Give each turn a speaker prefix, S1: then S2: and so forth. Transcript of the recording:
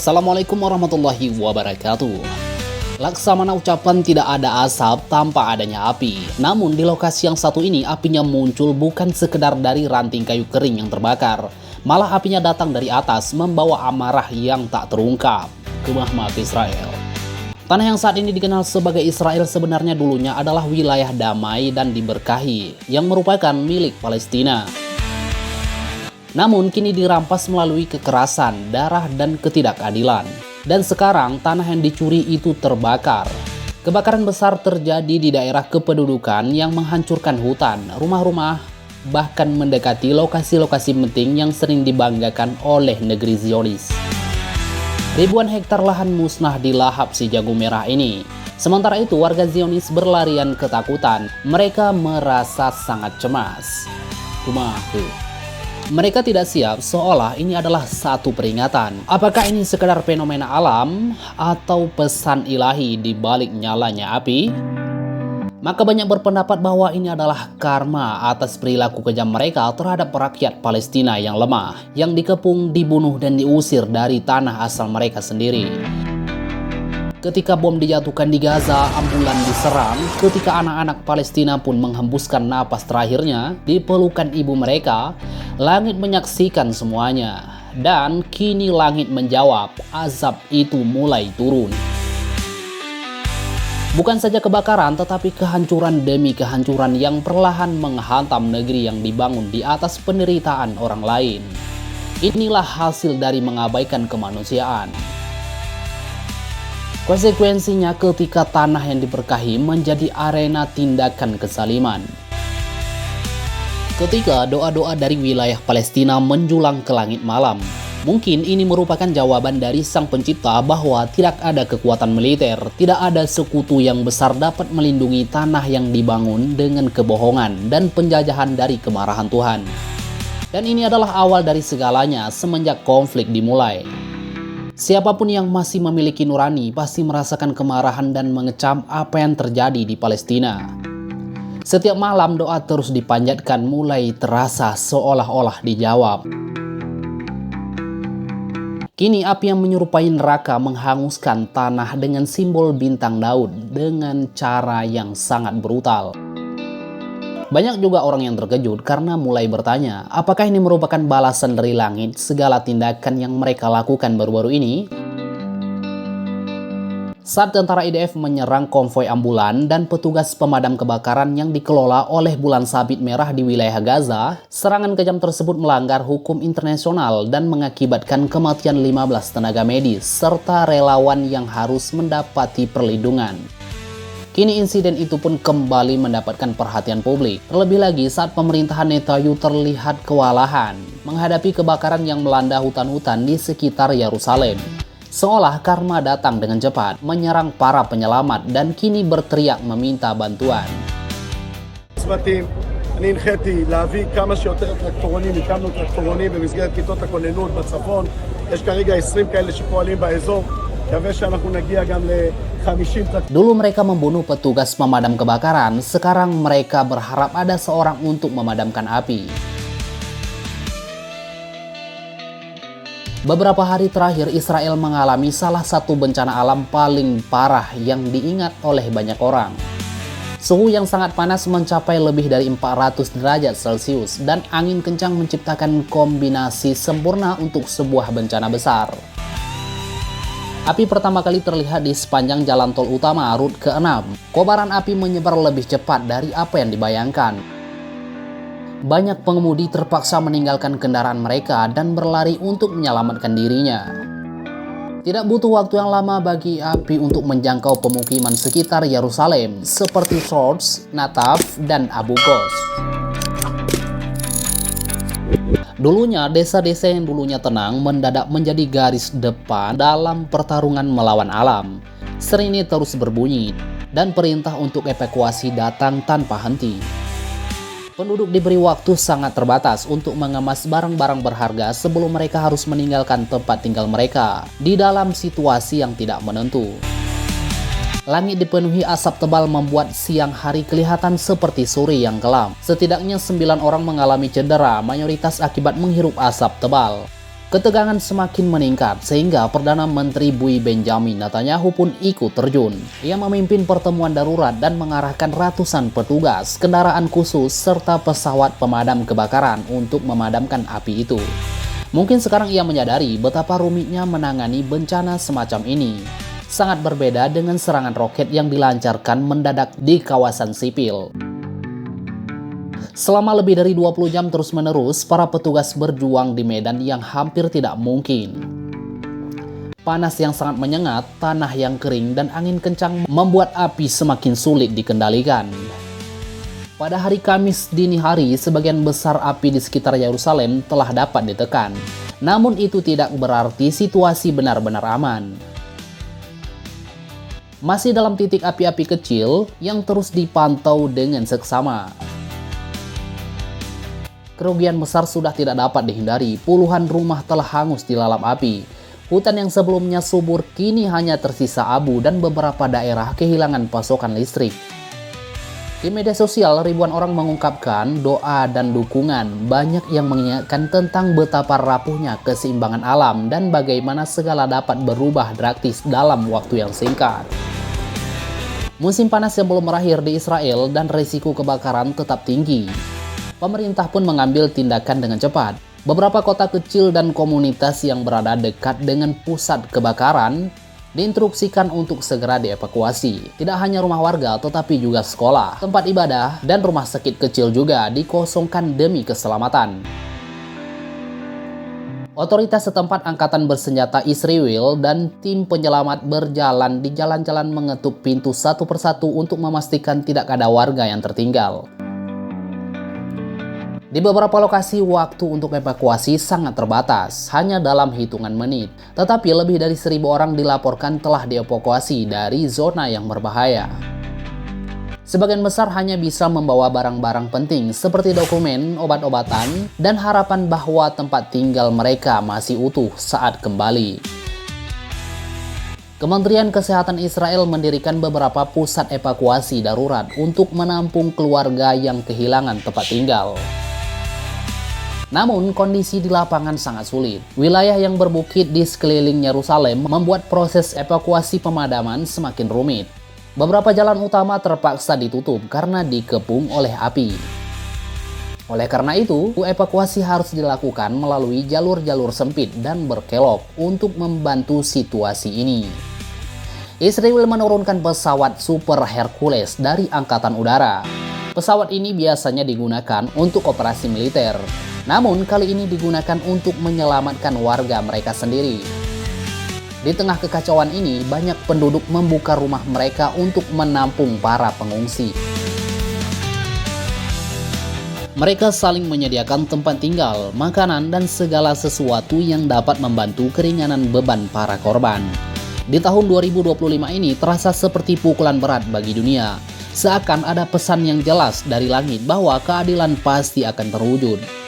S1: Assalamualaikum warahmatullahi wabarakatuh. Laksamana ucapan tidak ada asap tanpa adanya api. Namun di lokasi yang satu ini apinya muncul bukan sekedar dari ranting kayu kering yang terbakar. Malah apinya datang dari atas membawa amarah yang tak terungkap ke Mahmad Israel. Tanah yang saat ini dikenal sebagai Israel sebenarnya dulunya adalah wilayah damai dan diberkahi yang merupakan milik Palestina. Namun kini dirampas melalui kekerasan, darah, dan ketidakadilan. Dan sekarang tanah yang dicuri itu terbakar. Kebakaran besar terjadi di daerah kependudukan yang menghancurkan hutan, rumah-rumah, bahkan mendekati lokasi-lokasi penting yang sering dibanggakan oleh negeri Zionis. Ribuan hektar lahan musnah di lahap si jago merah ini. Sementara itu warga Zionis berlarian ketakutan. Mereka merasa sangat cemas. Mereka tidak siap seolah ini adalah satu peringatan. Apakah ini sekedar fenomena alam atau pesan ilahi di balik nyalanya api? Maka banyak berpendapat bahwa ini adalah karma atas perilaku kejam mereka terhadap rakyat Palestina yang lemah, yang dikepung, dibunuh, dan diusir dari tanah asal mereka sendiri. Ketika bom dijatuhkan di Gaza, ambulan diserang, ketika anak-anak Palestina pun menghembuskan napas terakhirnya di pelukan ibu mereka, langit menyaksikan semuanya. Dan kini langit menjawab, azab itu mulai turun. Bukan saja kebakaran, tetapi kehancuran demi kehancuran yang perlahan menghantam negeri yang dibangun di atas penderitaan orang lain. Inilah hasil dari mengabaikan kemanusiaan. Konsekuensinya ketika tanah yang diberkahi menjadi arena tindakan kezaliman. Ketika doa-doa dari wilayah Palestina menjulang ke langit malam, mungkin ini merupakan jawaban dari Sang Pencipta bahwa tidak ada kekuatan militer, tidak ada sekutu yang besar dapat melindungi tanah yang dibangun dengan kebohongan dan penjajahan dari kemarahan Tuhan. Dan ini adalah awal dari segalanya semenjak konflik dimulai. Siapapun yang masih memiliki nurani pasti merasakan kemarahan dan mengecam apa yang terjadi di Palestina. Setiap malam doa terus dipanjatkan mulai terasa seolah-olah dijawab. Kini api yang menyerupai neraka menghanguskan tanah dengan simbol bintang Daud dengan cara yang sangat brutal. Banyak juga orang yang terkejut karena mulai bertanya, apakah ini merupakan balasan dari langit segala tindakan yang mereka lakukan baru-baru ini? Saat tentara IDF menyerang konvoi ambulan dan petugas pemadam kebakaran yang dikelola oleh Bulan Sabit Merah di wilayah Gaza, serangan kejam tersebut melanggar hukum internasional dan mengakibatkan kematian 15 tenaga medis serta relawan yang harus mendapati perlindungan. Kini insiden itu pun kembali mendapatkan perhatian publik. Terlebih lagi saat pemerintahan Netanyahu terlihat kewalahan menghadapi kebakaran yang melanda hutan-hutan di sekitar Yerusalem. Seolah karma datang dengan cepat, menyerang para penyelamat dan kini berteriak meminta bantuan.
S2: אני הנחיתי להביא כמה שיותר טרקטורונים, הקמנו טרקטורונים במסגרת כיתות הכוננות בצפון. יש כרגע 20 כאלה שפועלים באזור. מקווה שאנחנו נגיע גם ל-50 טרקטורונים.
S1: Dulu mereka membunuh petugas pemadam kebakaran, sekarang mereka berharap ada seorang untuk memadamkan api. Beberapa hari terakhir Israel mengalami salah satu bencana alam paling parah yang diingat oleh banyak orang. Suhu yang sangat panas mencapai lebih dari 400 derajat Celcius dan angin kencang menciptakan kombinasi sempurna untuk sebuah bencana besar. Api pertama kali terlihat di sepanjang jalan tol utama Rute ke-6. Kobaran api menyebar lebih cepat dari apa yang dibayangkan. Banyak pengemudi terpaksa meninggalkan kendaraan mereka dan berlari untuk menyelamatkan dirinya. Tidak butuh waktu yang lama bagi api untuk menjangkau pemukiman sekitar Yerusalem seperti Sors, Nataf, dan Abu Ghos. Dulunya desa-desa yang dulunya tenang mendadak menjadi garis depan dalam pertarungan melawan alam. Sirine terus berbunyi dan perintah untuk evakuasi datang tanpa henti. Penduduk diberi waktu sangat terbatas untuk mengemas barang-barang berharga sebelum mereka harus meninggalkan tempat tinggal mereka di dalam situasi yang tidak menentu. Langit dipenuhi asap tebal membuat siang hari kelihatan seperti sore yang kelam. Setidaknya 9 orang mengalami cedera, mayoritas akibat menghirup asap tebal. Ketegangan semakin meningkat sehingga Perdana Menteri Bui Benjamin Netanyahu pun ikut terjun. Ia memimpin pertemuan darurat dan mengarahkan ratusan petugas, kendaraan khusus, serta pesawat pemadam kebakaran untuk memadamkan api itu. Mungkin sekarang ia menyadari betapa rumitnya menangani bencana semacam ini. Sangat berbeda dengan serangan roket yang dilancarkan mendadak di kawasan sipil. Selama lebih dari 20 jam terus-menerus, para petugas berjuang di medan yang hampir tidak mungkin. Panas yang sangat menyengat, tanah yang kering, dan angin kencang membuat api semakin sulit dikendalikan. Pada hari Kamis dini hari, sebagian besar api di sekitar Yerusalem telah dapat ditekan. Namun itu tidak berarti situasi benar-benar aman. Masih dalam titik api-api kecil yang terus dipantau dengan seksama. Kerugian besar sudah tidak dapat dihindari, puluhan rumah telah hangus dilalap api. Hutan yang sebelumnya subur kini hanya tersisa abu dan beberapa daerah kehilangan pasokan listrik. Di media sosial, ribuan orang mengungkapkan doa dan dukungan, banyak yang mengingatkan tentang betapa rapuhnya keseimbangan alam dan bagaimana segala dapat berubah drastis dalam waktu yang singkat. Musim panas yang belum berakhir di Israel dan risiko kebakaran tetap tinggi. Pemerintah pun mengambil tindakan dengan cepat. Beberapa kota kecil dan komunitas yang berada dekat dengan pusat kebakaran diinstruksikan untuk segera dievakuasi. Tidak hanya rumah warga, tetapi juga sekolah, tempat ibadah, dan rumah sakit kecil juga dikosongkan demi keselamatan. Otoritas setempat angkatan bersenjata Israel dan tim penyelamat berjalan di jalan-jalan mengetuk pintu satu persatu untuk memastikan tidak ada warga yang tertinggal. Di beberapa lokasi, waktu untuk evakuasi sangat terbatas, hanya dalam hitungan menit. Tetapi lebih dari 1.000 orang dilaporkan telah dievakuasi dari zona yang berbahaya. Sebagian besar hanya bisa membawa barang-barang penting seperti dokumen, obat-obatan, dan harapan bahwa tempat tinggal mereka masih utuh saat kembali. Kementerian Kesehatan Israel mendirikan beberapa pusat evakuasi darurat untuk menampung keluarga yang kehilangan tempat tinggal. Namun, kondisi di lapangan sangat sulit. Wilayah yang berbukit di sekeliling Yerusalem membuat proses evakuasi pemadaman semakin rumit. Beberapa jalan utama terpaksa ditutup karena dikepung oleh api. Oleh karena itu, evakuasi harus dilakukan melalui jalur-jalur sempit dan berkelok untuk membantu situasi ini. Israel menurunkan pesawat Super Hercules dari Angkatan Udara. Pesawat ini biasanya digunakan untuk operasi militer. Namun kali ini digunakan untuk menyelamatkan warga mereka sendiri. Di tengah kekacauan ini, banyak penduduk membuka rumah mereka untuk menampung para pengungsi. Mereka saling menyediakan tempat tinggal, makanan, dan segala sesuatu yang dapat membantu keringanan beban para korban. Di tahun 2025 ini terasa seperti pukulan berat bagi dunia. Seakan ada pesan yang jelas dari langit bahwa keadilan pasti akan terwujud.